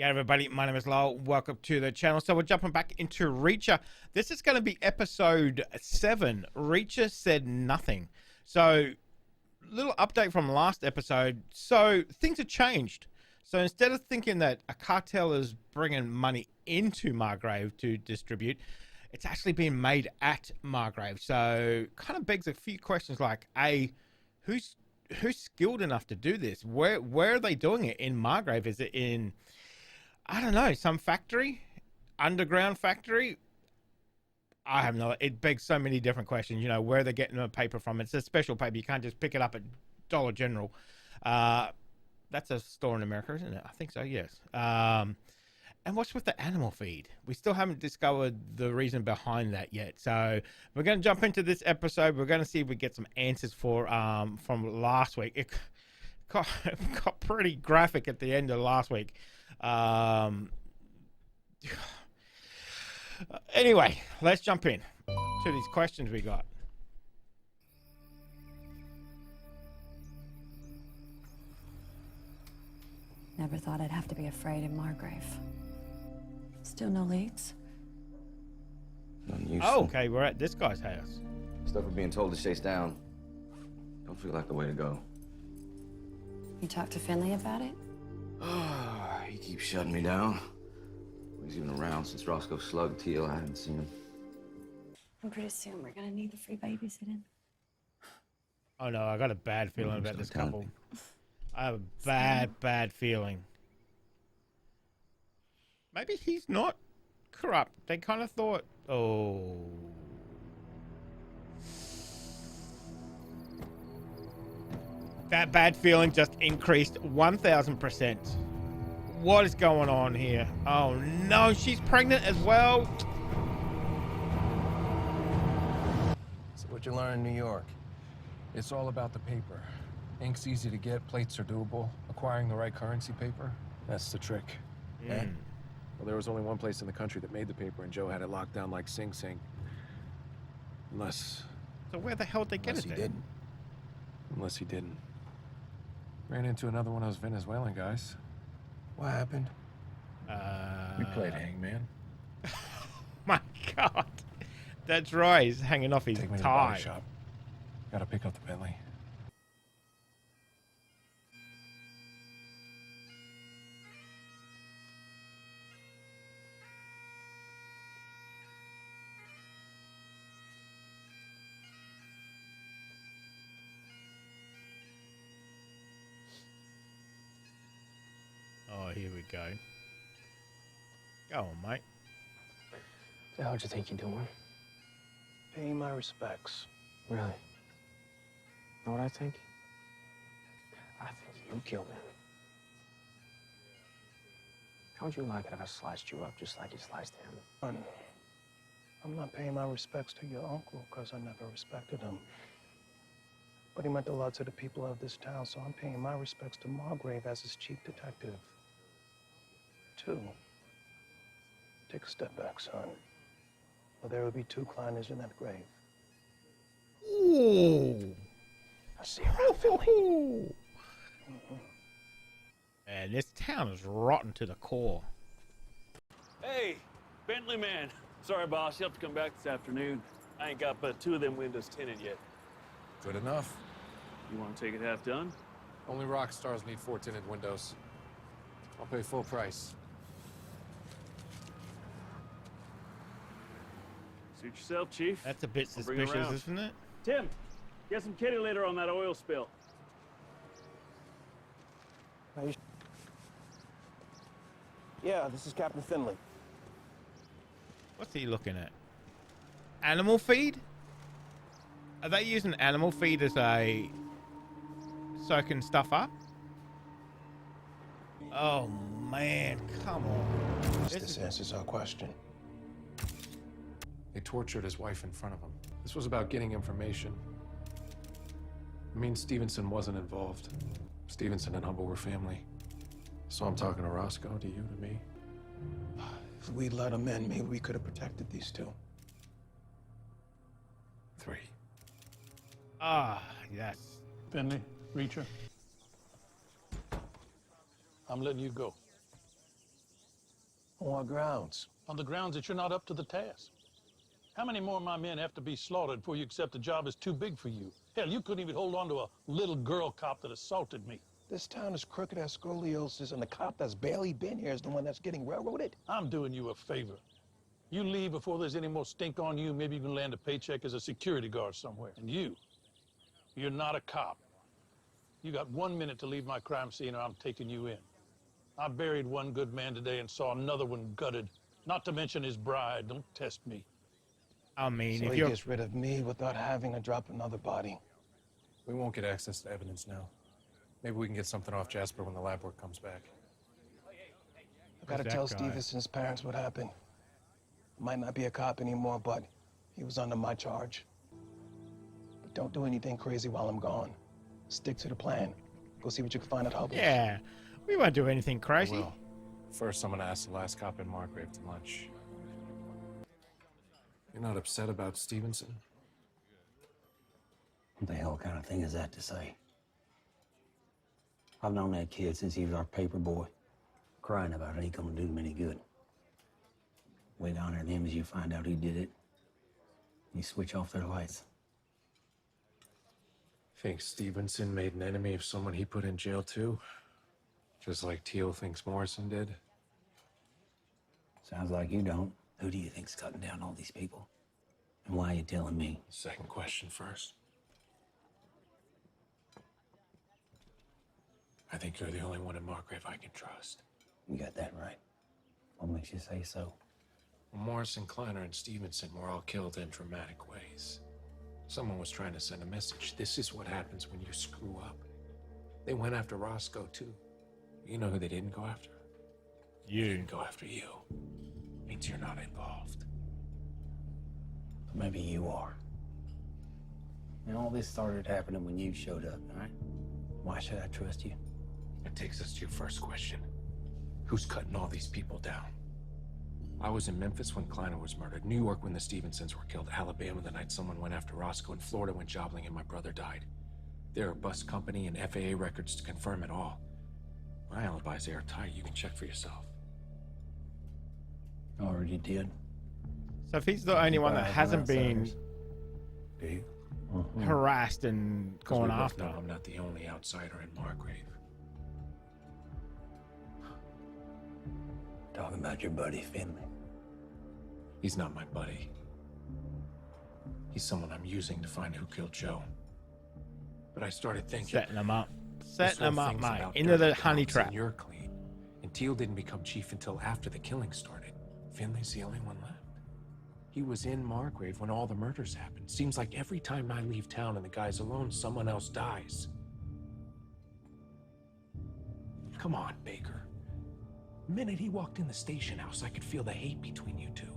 Yeah, everybody, my name is Lowell. Welcome to the channel. So we're jumping back into Reacher. This is going to be episode 7. Reacher said nothing. So, little update from last episode. So, things have changed. So, instead of thinking that a cartel is bringing money into Margrave to distribute, it's actually being made at Margrave. So, kind of begs a few questions like, A, who's skilled enough to do this? Where are they doing it in Margrave? Is it in, I don't know, some factory, underground factory? I have no. It begs so many different questions. You know, where they're getting the paper from. It's a special paper. You can't just pick it up at Dollar General. That's a store in America, isn't it? I think so. Yes. And what's with the animal feed? We still haven't discovered the reason behind that yet. So we're going to jump into this episode. We're going to see if we get some answers for from last week. It got pretty graphic at the end of last week. Anyway, let's jump in to these questions we got. Never thought I'd have to be afraid in Margrave. Still no leads? Oh, okay, we're at this guy's house. Stuff we're being told to chase down. Don't feel like the way to go. You talked to Finley about it? He keeps shutting me down. He's even around since Roscoe slugged Teal. I haven't seen him. And pretty soon we're gonna need the free babysitting. Oh no, I got a bad feeling about this couple. I have a bad feeling. Maybe he's not corrupt. They kind of thought, oh. That bad feeling just increased 1,000%. What is going on here? Oh no, she's pregnant as well. So what you learn in New York? It's all about the paper. Ink's easy to get, plates are doable. Acquiring the right currency paper, that's the trick. Eh? Well, there was only one place in the country that made the paper, and Joe had it locked down like Sing Sing. Unless... So where the hell did they get it then? Unless he didn't. Ran into another one of those Venezuelan guys. What happened? We played hangman. My God. That's right. He's hanging off his Take me to the tie. body shop. Gotta pick up the Bentley. Oh, here we go. Go on, mate. The hell do you think you're doing? Paying my respects. Really? Know what I think? I think you killed him. How would you like it if I sliced you up just like you sliced him? I'm not paying my respects to your uncle because I never respected him. But he meant a lot to the people of this town, so I'm paying my respects to Margrave as his chief detective. 2, take a step back, son. Or there will be 2 Kleiners in that grave. Ooh. I see you around, Philly. And this town is rotten to the core. Hey, Bentley man. Sorry, boss. You'll have to come back this afternoon. I ain't got but 2 of them windows tinted yet. Good enough. You want to take it half done? Only rock stars need 4 tinted windows. I'll pay full price. Suit yourself, Chief. That's a bit I'll bring it suspicious, around. isn't it? Tim, get some kitty litter on that oil spill. Yeah, this is Captain Finley. What's he looking at? Animal feed? Are they using animal feed as a soaking stuff up? Oh man, come on. This answers our question. They tortured his wife in front of him. This was about getting information. It means Stevenson wasn't involved. Stevenson and Humble were family. So I'm talking to Roscoe, to you, to me. If we'd let him in, maybe we could have protected these 2. 3. Ah, yes. Finley, Reacher. I'm letting you go. On what grounds? On the grounds that you're not up to the task. How many more of my men have to be slaughtered before you accept the job is too big for you? Hell, you couldn't even hold on to a little girl cop that assaulted me. This town is crooked as scoliosis, and the cop that's barely been here is the one that's getting railroaded. I'm doing you a favor. You leave before there's any more stink on you, maybe you can land a paycheck as a security guard somewhere. And you're not a cop. You got 1 minute to leave my crime scene or I'm taking you in. I buried one good man today and saw another one gutted. Not to mention his bride. Don't test me. I mean, So if he you're gets rid of me without having to drop another body. We won't get access to evidence now. Maybe we can get something off Jasper when the lab work comes back. I gotta that tell guy? Stevenson's parents what happened. Might not be a cop anymore, but he was under my charge. But don't do anything crazy while I'm gone. Stick to the plan. Go see what you can find at Hubble's. yeah, we won't do anything crazy. Well, first I'm gonna ask the last cop in Margrave to lunch. You're not upset about Stevenson? What the hell kind of thing is that to say? I've known that kid since he was our paper boy. Crying about it ain't gonna do him any good. Wait on them as you find out who did it. You switch off their lights. Think Stevenson made an enemy of someone he put in jail too? Just like Teal thinks Morrison did? Sounds like you don't. Who do you think's cutting down all these people? And why are you telling me? Second question first. I think you're the only one in Margrave I can trust. You got that right. What makes you say so? Well, Morrison, Kleiner, and Stevenson were all killed in dramatic ways. Someone was trying to send a message. This is what happens when you screw up. They went after Roscoe, too. You know who they didn't go after? They You. didn't go after you. Means you're not involved. Maybe you are. And all this started happening when you showed up, all right? Why should I trust you? It takes us to your first question. Who's cutting all these people down? I was in Memphis when Kleiner was murdered, New York when the Stevensons were killed, Alabama the night someone went after Roscoe, and Florida when Jobling and my brother died. There are bus company and FAA records to confirm it all. My alibi's airtight. You can check for yourself. Already did. So if he's the only one that hasn't been Do you? harassed and 'Cause we gone both after, know I'm not the only outsider in Margrave. Talking about your buddy Finley. He's not my buddy. He's someone I'm using to find who killed Joe. But I started thinking... setting them up. this Setting them whole up, thing's mate. about Into the dirty honey cops, trap. And you're clean. And Teal didn't become chief until after the killing started. Finley's the only one left. He was in Margrave when all the murders happened. Seems like every time I leave town and the guy's alone, someone else dies. Come on, Baker. The minute he walked in the station house, I could feel the hate between you two.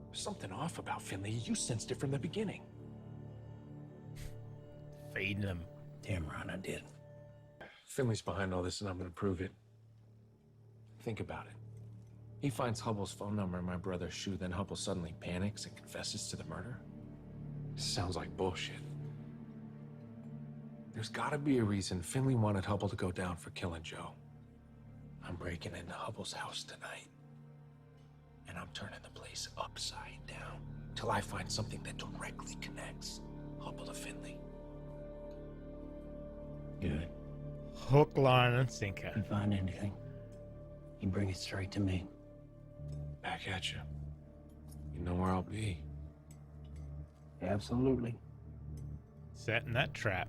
There's something off about Finley. You sensed it from the beginning. Feeding them. Damn right I did. Finley's behind all this, and I'm gonna prove it. Think about it. He finds Hubble's phone number in my brother's shoe, then Hubble suddenly panics and confesses to the murder. Sounds like bullshit. There's gotta be a reason Finley wanted Hubble to go down for killing Joe. I'm breaking into Hubble's house tonight, and I'm turning the place upside down till I find something that directly connects Hubble to Finley. Good. Hook, line, and sinker. If you find anything, you bring it straight to me. Back at you. You know where I'll be. Absolutely. Setting that trap.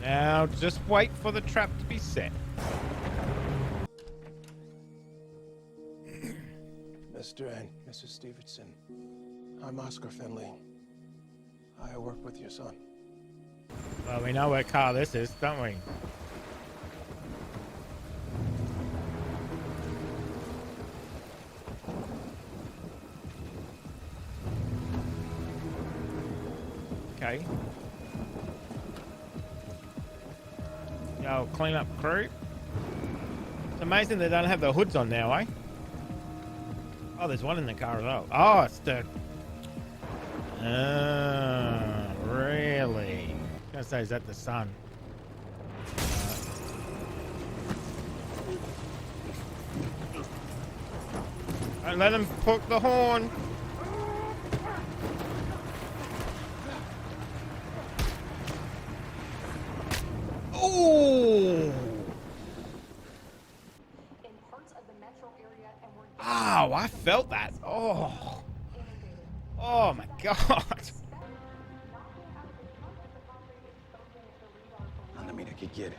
Now just wait for the trap to be set. Mr. and Mrs. Stevenson, I'm Oscar Finley. I work with your son. Well, we know what car this is, don't we? Okay. Oh, clean up crew. It's amazing they don't have the hoods on now, eh? Oh, there's one in the car as well. Oh, it's the... really? I was gonna say, is that the sun? Don't let him poke the horn. Ooh! Ow, I felt that. Oh. Oh my God. Let me get it.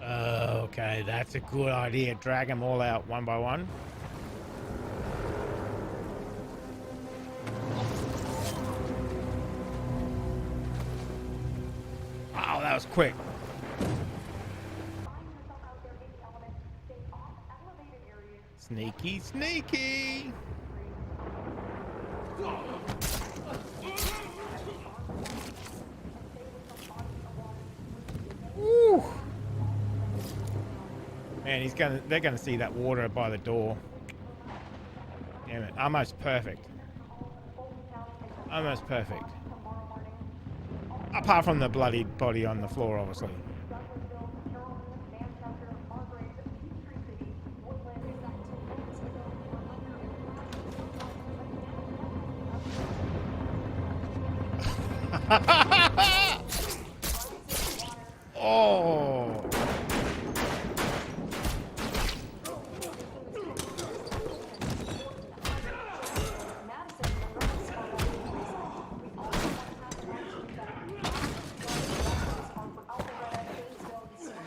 Okay, that's a good idea. Drag them all out one by one. Wow, that was quick. Sneaky, sneaky. Woo. Man, they're gonna see that water by the door. Damn it, almost perfect. Almost perfect. Apart from the bloody body on the floor, obviously. Oh.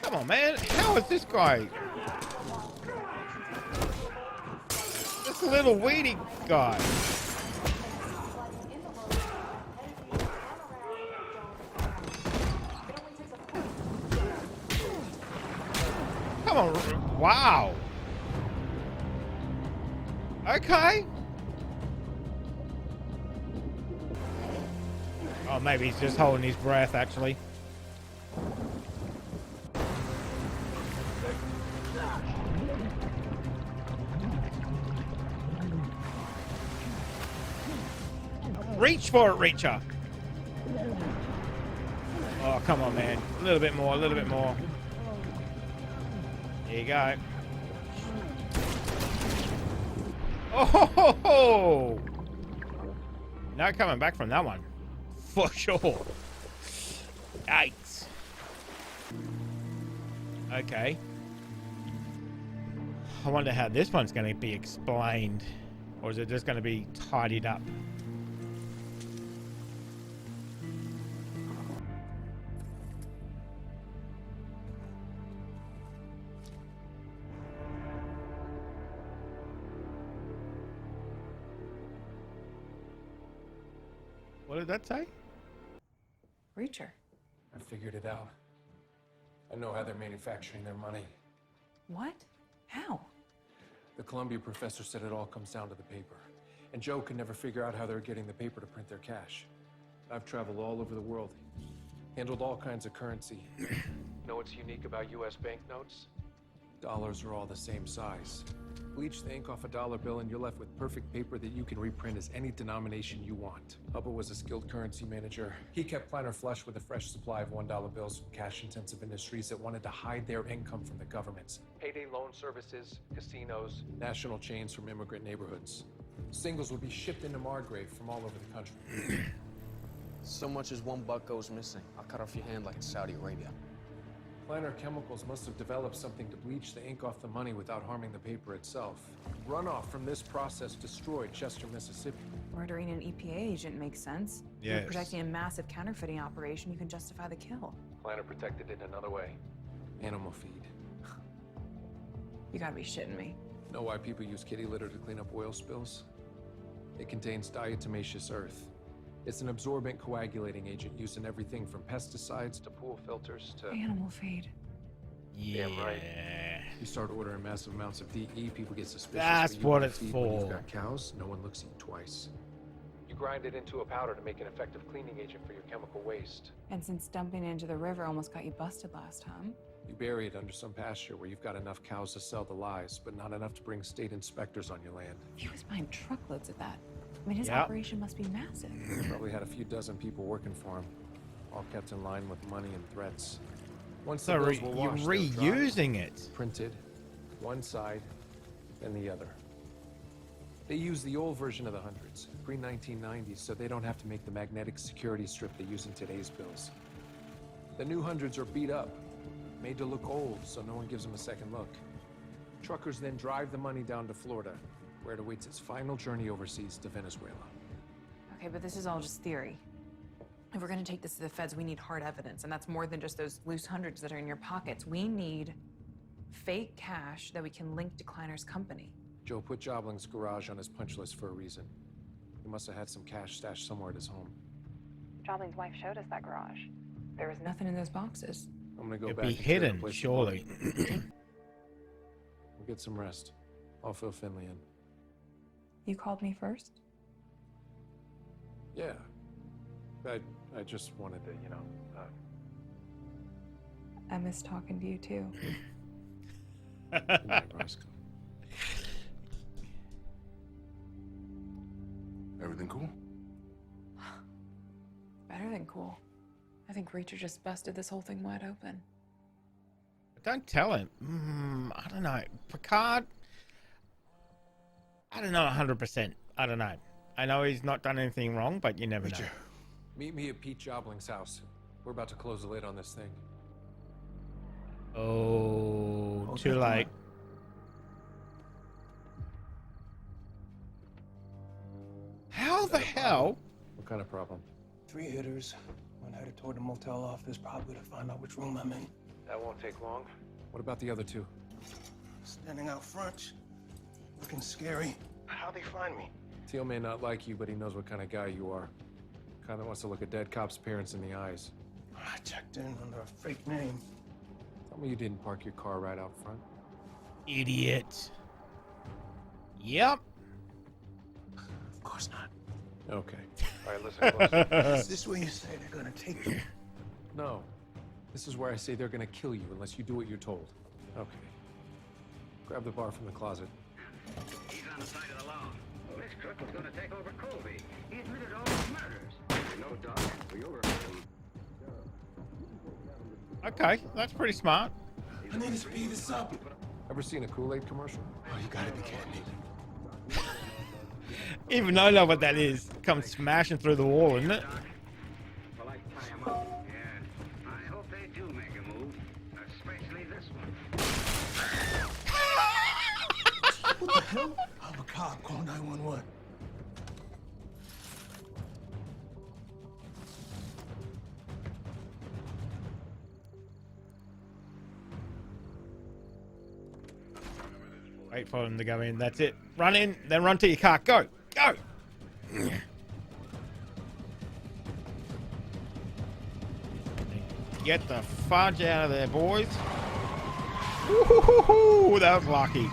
Come on, man. How is this guy? This little weedy guy. Come on. Wow. Okay. Oh, maybe he's just holding his breath, actually. Reach for it, Reacher. Oh, come on, man. A little bit more, a little bit more. There you go. Oh! No coming back from that one. For sure. Yikes. Okay. I wonder how this one's going to be explained. Or is it just going to be tidied up? What did that say? Reacher. I figured it out. I know how they're manufacturing their money. What? How? The Columbia professor said it all comes down to the paper. And Joe could never figure out how they're getting the paper to print their cash. I've traveled all over the world, handled all kinds of currency. Know what's unique about US banknotes? Dollars are all the same size. Bleach the ink off a dollar bill and you're left with perfect paper that you can reprint as any denomination you want. Hubba was a skilled currency manager. He kept Planner flush with a fresh supply of $1 bills from cash-intensive industries that wanted to hide their income from the governments. Payday loan services, casinos, national chains from immigrant neighborhoods. Singles would be shipped into Margrave from all over the country. So much as $1 goes missing, I'll cut off your hand like in Saudi Arabia. Planner Chemicals must have developed something to bleach the ink off the money without harming the paper itself. Runoff from this process destroyed Chester, Mississippi. Murdering an EPA agent makes sense. Yes. You're protecting a massive counterfeiting operation, you can justify the kill. Planner protected it another way. Animal feed. You gotta be shitting me. Know why people use kitty litter to clean up oil spills? It contains diatomaceous earth. It's an absorbent coagulating agent used in everything from pesticides to pool filters to... Animal feed. Yeah. Damn right. You start ordering massive amounts of DE, people get suspicious. That's but you what want it's feed when for. You've got cows, no one looks at you twice. You grind it into a powder to make an effective cleaning agent for your chemical waste. And since dumping it into the river almost got you busted last time. You bury it under some pasture where you've got enough cows to sell the lies, but not enough to bring state inspectors on your land. He was buying truckloads of that. I mean, his Yep. operation must be massive. Probably had a few dozen people working for him, all kept in line with money and threats. Once So the bills were you're washed, they're reusing dried, it. printed, one side, then the other. They use the old version of the hundreds, pre-1990s, so they don't have to make the magnetic security strip they use in today's bills. The new hundreds are beat up, made to look old, so no one gives them a second look. Truckers then drive the money down to Florida, where it awaits its final journey overseas to Venezuela. Okay, but this is all just theory. If we're gonna take this to the feds, we need hard evidence, and that's more than just those loose hundreds that are in your pockets. We need fake cash that we can link to Kleiner's company. Joe put Jobling's garage on his punch list for a reason. He must have had some cash stashed somewhere at his home. Jobling's wife showed us that garage. There was nothing in those boxes. I'm gonna go It'd back be and tear the hidden, place surely. apart. We'll get some rest. I'll fill Finley in. You called me first? Yeah. I just wanted to, you know, I miss talking to you too. good night, Roscoe. Everything cool? Better than cool. I think Reacher just busted this whole thing wide open. Don't tell him. I don't know. Picard, I don't know 100%. I don't know. I know he's not done anything wrong, but you never know. Meet me at Pete Jobling's house. We're about to close the lid on this thing. Oh, too late. How the hell? What kind of problem? 3 hitters. One headed toward the motel office, probably to find out which room I'm in. That won't take long. What about the other two? Standing out front, looking scary. How'd they find me? Teal may not like you, but he knows what kind of guy you are. Kind of wants to look a dead cop's parents in the eyes. I checked in under a fake name. Tell me you didn't park your car right out front. Idiot. Yep. Of course not. Okay. All right, listen close. Is this where you say they're gonna take me? No. This is where I say they're gonna kill you unless you do what you're told. Okay. Grab the bar from the closet. He's on the side of the law. Well, this crook was gonna take over Colby. He admitted all his murders. No, Doc. We overheard him. Okay, that's pretty smart. I need to speed this up. Ever seen a Kool-Aid commercial? Oh, you gotta be kidding me. Even I know what that is. Come smashing through the wall, isn't it? Well, I tie him up. Yeah. I hope they do make a move. Especially this one. What the hell? I'm a cop. Call 911. Wait for him to go in. That's it. Run in, then run to your car. Go. Go. Get the fudge out of there, boys. Woo-hoo-hoo-hoo, that was lucky.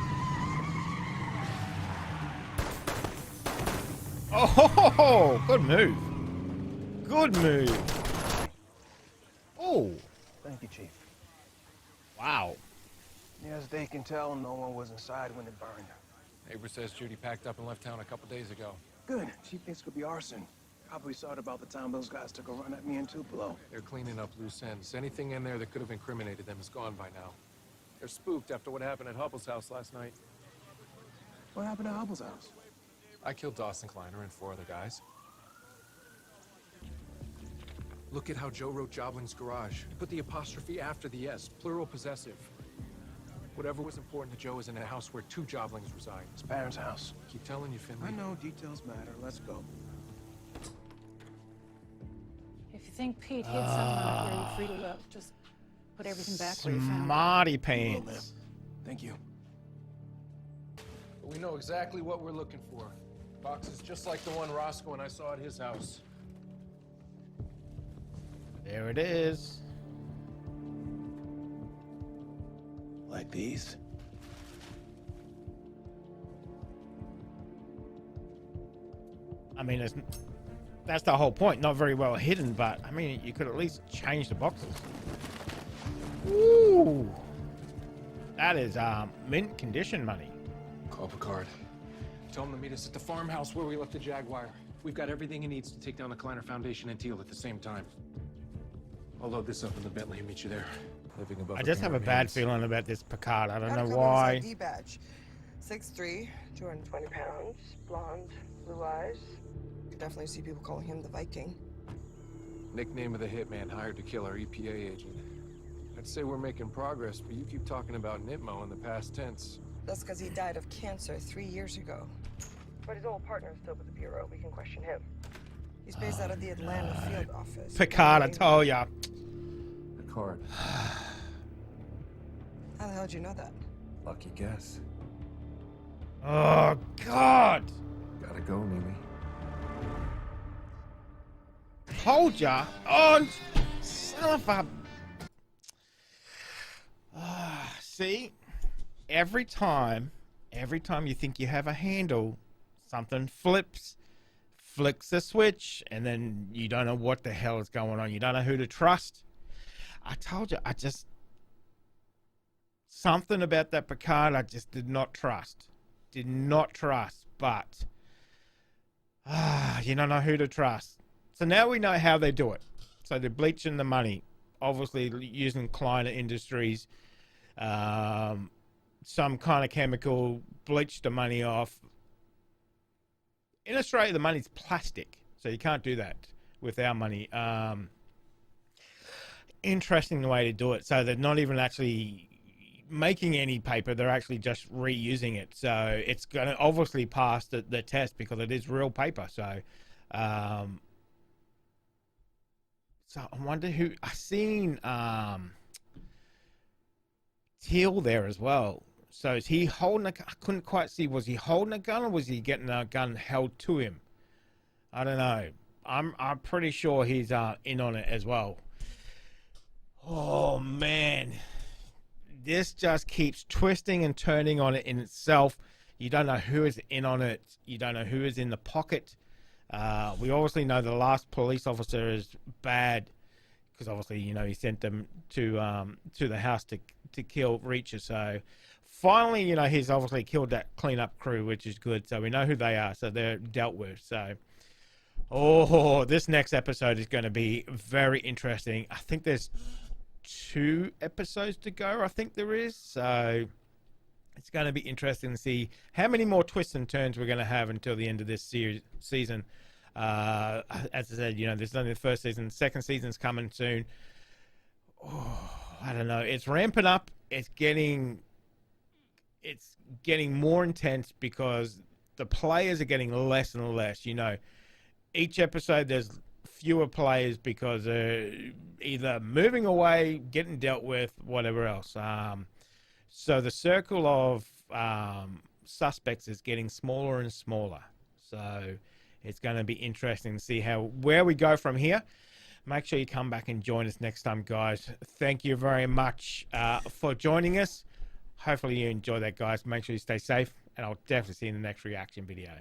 Oh, good move. Good move. Oh, Thank you, Chief. wow. Near as they can tell, no one was inside when it burned. Neighbor says Judy packed up and left town a couple days ago. Good. Chief thinks it could be arson. Probably saw it about the time those guys took a run at me in Tupelo. They're cleaning up loose ends. Anything in there that could have incriminated them is gone by now. They're spooked after what happened at Hubble's house last night. What happened at Hubble's house? I killed Dawson Kleiner and 4 other guys. Look at how Joe wrote Jobling's garage. He put the apostrophe after the S, plural possessive. Whatever was important to Joe is in a house where 2 Joblings reside. His parents' house. Keep telling you, Finley. I know, details matter. Let's go. If you think Pete hid someone, you're free to look. Just put everything back where you found it. Smarty pants. Thank you. But we know exactly what we're looking for. Boxes just like the one Roscoe and I saw at his house. There it is. Like these? I mean, That's the whole point. Not very well hidden, but I mean, you could at least change the boxes. Ooh, that is mint condition money. Call Picard. Tell him to meet us at the farmhouse where we left the Jaguar. We've got everything he needs to take down the Kleiner Foundation and Teal at the same time. I'll load this up in the Bentley and meet you there. Living above I just have a bad remains. feeling about this Picard. I don't Got a know couple of his why. ID badge. 6'3", 220 pounds, blonde, blue eyes. You definitely see people calling him the Viking. Nickname of the hitman hired to kill our EPA agent. I'd say we're making progress, but you keep talking about Nitmo in the past tense. That's because he died of cancer 3 years ago. But his old partner is still with the Bureau. We can question him. He's based out of the Atlanta field office. Picard, I told ya. Picard. How the hell did you know that? Lucky guess. Oh, God. Gotta go, Mimi. Told ya. Oh, son of a... see? Every time you think you have a handle, something flips, flicks the switch, and then you don't know what the hell is going on. You don't know who to trust. I told you, something about that Picard I just did not trust. Did not trust, but you don't know who to trust. So now we know how they do it. So they're bleaching the money, obviously using Kleiner Industries, some kind of chemical, bleach the money off. In Australia, the money's plastic, so you can't do that with our money. Interesting way to do it. So they're not even actually making any paper, they're actually just reusing it. So it's going to obviously pass the test because it is real paper. So I wonder who... I seen Teal there as well. So is he holding a... I couldn't quite see, was he holding a gun or was he getting a gun held to him? I don't know. I'm pretty sure he's in on it as well. Oh man, this just keeps twisting and turning on it in itself. You don't know who is in on it. You don't know who is in the pocket. We obviously know the last police officer is bad because obviously, you know, he sent them to the house to kill Reacher. So finally, you know, he's obviously killed that cleanup crew, which is good. So we know who they are. So they're dealt with. So, oh, this next episode is going to be very interesting. I think there's 2 episodes to go. I think there is. So it's going to be interesting to see how many more twists and turns we're going to have until the end of this season. As I said, you know, this is only the first season. Second season's coming soon. Oh, I don't know. It's ramping up. It's getting more intense because the players are getting less and less. You know, each episode there's fewer players because they're either moving away, getting dealt with, whatever else. So the circle of suspects is getting smaller and smaller. So it's going to be interesting to see where we go from here. Make sure you come back and join us next time, guys. Thank you very much for joining us. Hopefully you enjoy that, guys. Make sure you stay safe, and I'll definitely see you in the next reaction video.